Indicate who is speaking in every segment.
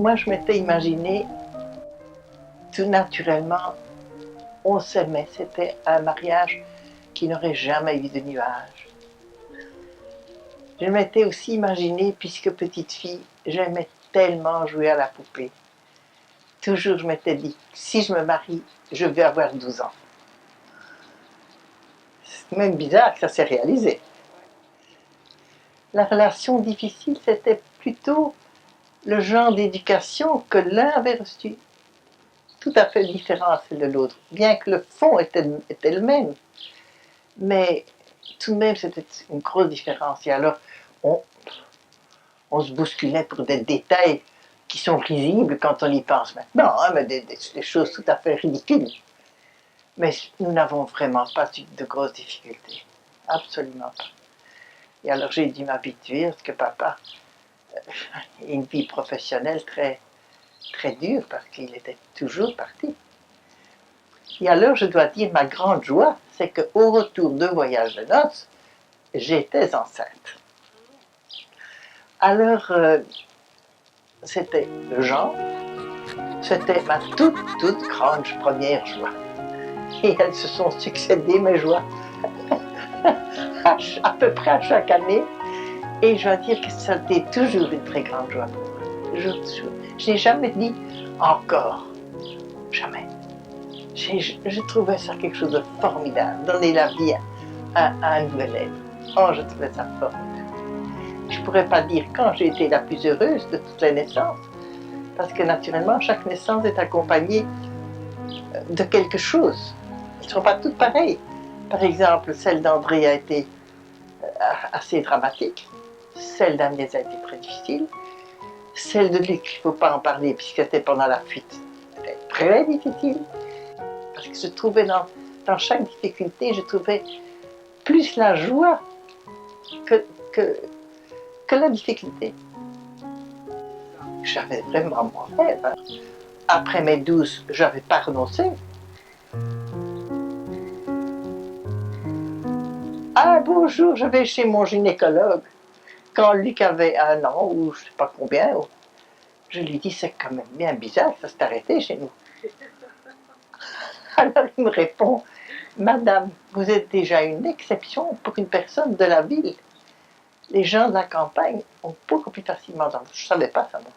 Speaker 1: Moi, je m'étais imaginé, tout naturellement, on s'aimait. C'était un mariage qui n'aurait jamais eu de nuages. Je m'étais aussi imaginé, puisque petite fille, j'aimais tellement jouer à la poupée. Toujours, je m'étais dit, si je me marie, je vais avoir 12 ans. C'est même bizarre que ça s'est réalisé. La relation difficile, c'était plutôt le genre d'éducation que l'un avait reçu. Tout à fait différent à celle de l'autre, bien que le fond était le même. Mais tout de même, c'était une grosse différence. Et alors, on, on se bousculait pour des détails qui sont risibles quand on y pense maintenant, hein, mais des choses tout à fait ridicules. Mais nous n'avons vraiment pas eu de grosses difficultés. Absolument pas. Et alors j'ai dû m'habituer à ce que papa ait une vie professionnelle très, très dure parce qu'il était toujours parti. Et alors je dois dire, ma grande joie, c'est qu'au retour de voyage de noces, j'étais enceinte. Alors, c'était Jean, c'était ma toute grande première joie. Et elles se sont succédées, mes joies, à peu près à chaque année. Et je dois dire que ça a été toujours une très grande joie pour moi. Je n'ai jamais dit encore, jamais. Je trouvais ça quelque chose de formidable, donner la vie à un nouvel être. Oh, je trouvais ça formidable. Je ne pourrais pas dire quand j'ai été la plus heureuse de toutes les naissances, parce que naturellement, chaque naissance est accompagnée de quelque chose. Elles ne sont pas toutes pareilles. Par exemple, celle d'André a été assez dramatique, celle d'Agnès a été très difficile, celle de Luc, il ne faut pas en parler puisque c'était pendant la fuite, c'était très difficile, parce que je trouvais dans chaque difficulté, je trouvais plus la joie que, que, que la difficulté. J'avais vraiment mon rêve. Après mes 12, je n'avais pas renoncé. Un beau jour, je vais chez mon gynécologue. Quand Luc avait 1 an, ou je ne sais pas combien, je lui dis, c'est quand même bien bizarre que ça s'est arrêté chez nous. Alors il me répond, Madame, vous êtes déjà une exception pour une personne de la ville. Les gens de la campagne ont beaucoup plus facilement d'enfants. Je ne savais pas ça, moi.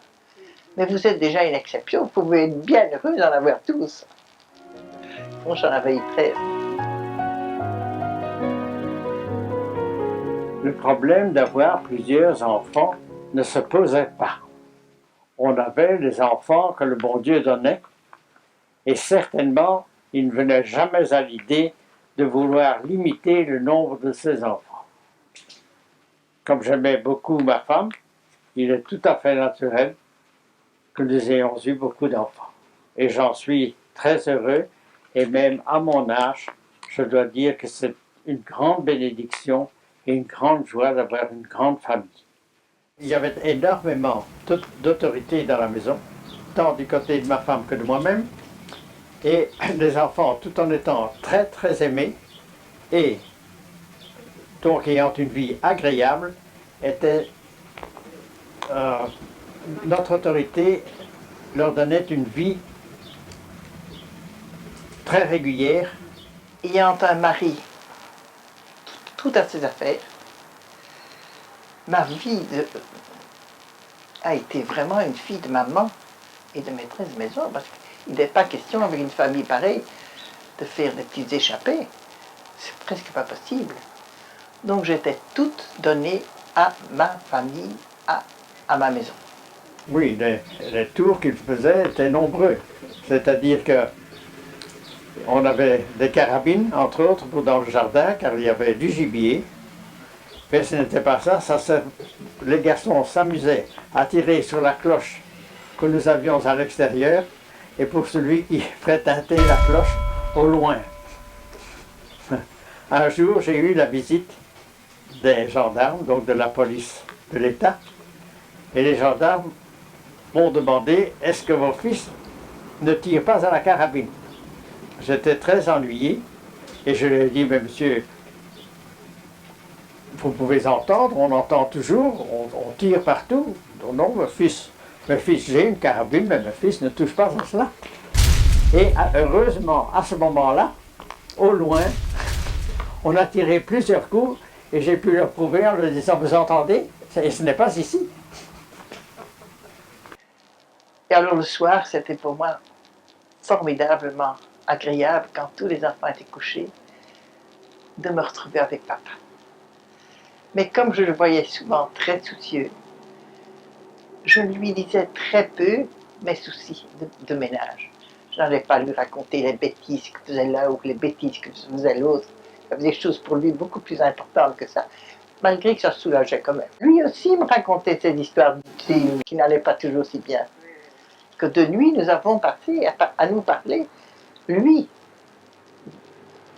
Speaker 1: Mais vous êtes déjà une exception, vous pouvez être bien heureux d'en avoir tous. Moi, j'en avais eu 13.
Speaker 2: Le problème d'avoir plusieurs enfants ne se posait pas. On avait les enfants que le bon Dieu donnait, et certainement, il ne venait jamais à l'idée de vouloir limiter le nombre de ses enfants. Comme j'aimais beaucoup ma femme, il est tout à fait naturel que nous ayons eu beaucoup d'enfants. Et j'en suis très heureux, et même à mon âge, je dois dire que c'est une grande bénédiction et une grande joie d'avoir une grande famille. Il y avait énormément d'autorité dans la maison, tant du côté de ma femme que de moi-même, et les enfants, tout en étant très très aimés, et donc ayant une vie agréable, étaient, notre autorité leur donnait une vie très régulière.
Speaker 1: Ayant un mari tout à ses affaires, ma vie a été vraiment une fille de maman et de maîtresse de maison, parce qu'il n'est pas question avec une famille pareille de faire des petites échappées. C'est presque pas possible. Donc j'étais toute donnée à ma famille, à ma maison.
Speaker 2: Oui, les tours qu'ils faisaient étaient nombreux. C'est-à-dire que on avait des carabines, entre autres, pour dans le jardin, car il y avait du gibier. Mais ce n'était pas ça, les garçons s'amusaient à tirer sur la cloche que nous avions à l'extérieur, et pour celui qui ferait tinter la cloche au loin. Un jour, j'ai eu la visite des gendarmes, donc de la police de l'État, et les gendarmes m'ont demandé, est-ce que vos fils ne tirent pas à la carabine? J'étais très ennuyé, et je lui ai dit, mais monsieur, vous pouvez entendre, on entend toujours, on tire partout. Non, mon fils, Mon fils, j'ai une carabine, mais mon fils ne touche pas à cela. Et heureusement, à ce moment-là, au loin, on a tiré plusieurs coups et j'ai pu leur prouver en leur disant, vous entendez, ce n'est pas ici.
Speaker 1: Et alors le soir, c'était pour moi formidablement agréable, quand tous les enfants étaient couchés, de me retrouver avec papa. Mais comme je le voyais souvent très soucieux, je lui disais très peu mes soucis de ménage. Je n'allais pas lui raconter les bêtises que faisait l'un ou les bêtises que faisait l'autre. Il y avait des choses pour lui beaucoup plus importantes que ça, malgré que ça soulageait quand même. Lui aussi me racontait ces histoires d'usine qui n'allaient pas toujours si bien. Que de nuit, nous avons passé à nous parler. Lui,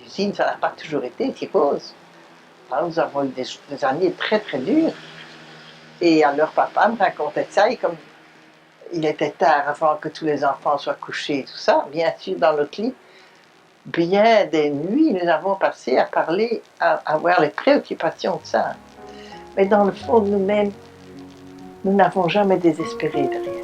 Speaker 1: l'usine, ça n'a pas toujours été si rose. Alors, nous avons eu des années très très dures. Et alors papa me racontait ça, et comme il était tard avant que tous les enfants soient couchés, tout ça, bien sûr dans notre lit, bien des nuits nous avons passé à parler, à avoir les préoccupations de ça. Mais dans le fond de nous-mêmes, nous n'avons jamais désespéré de rien.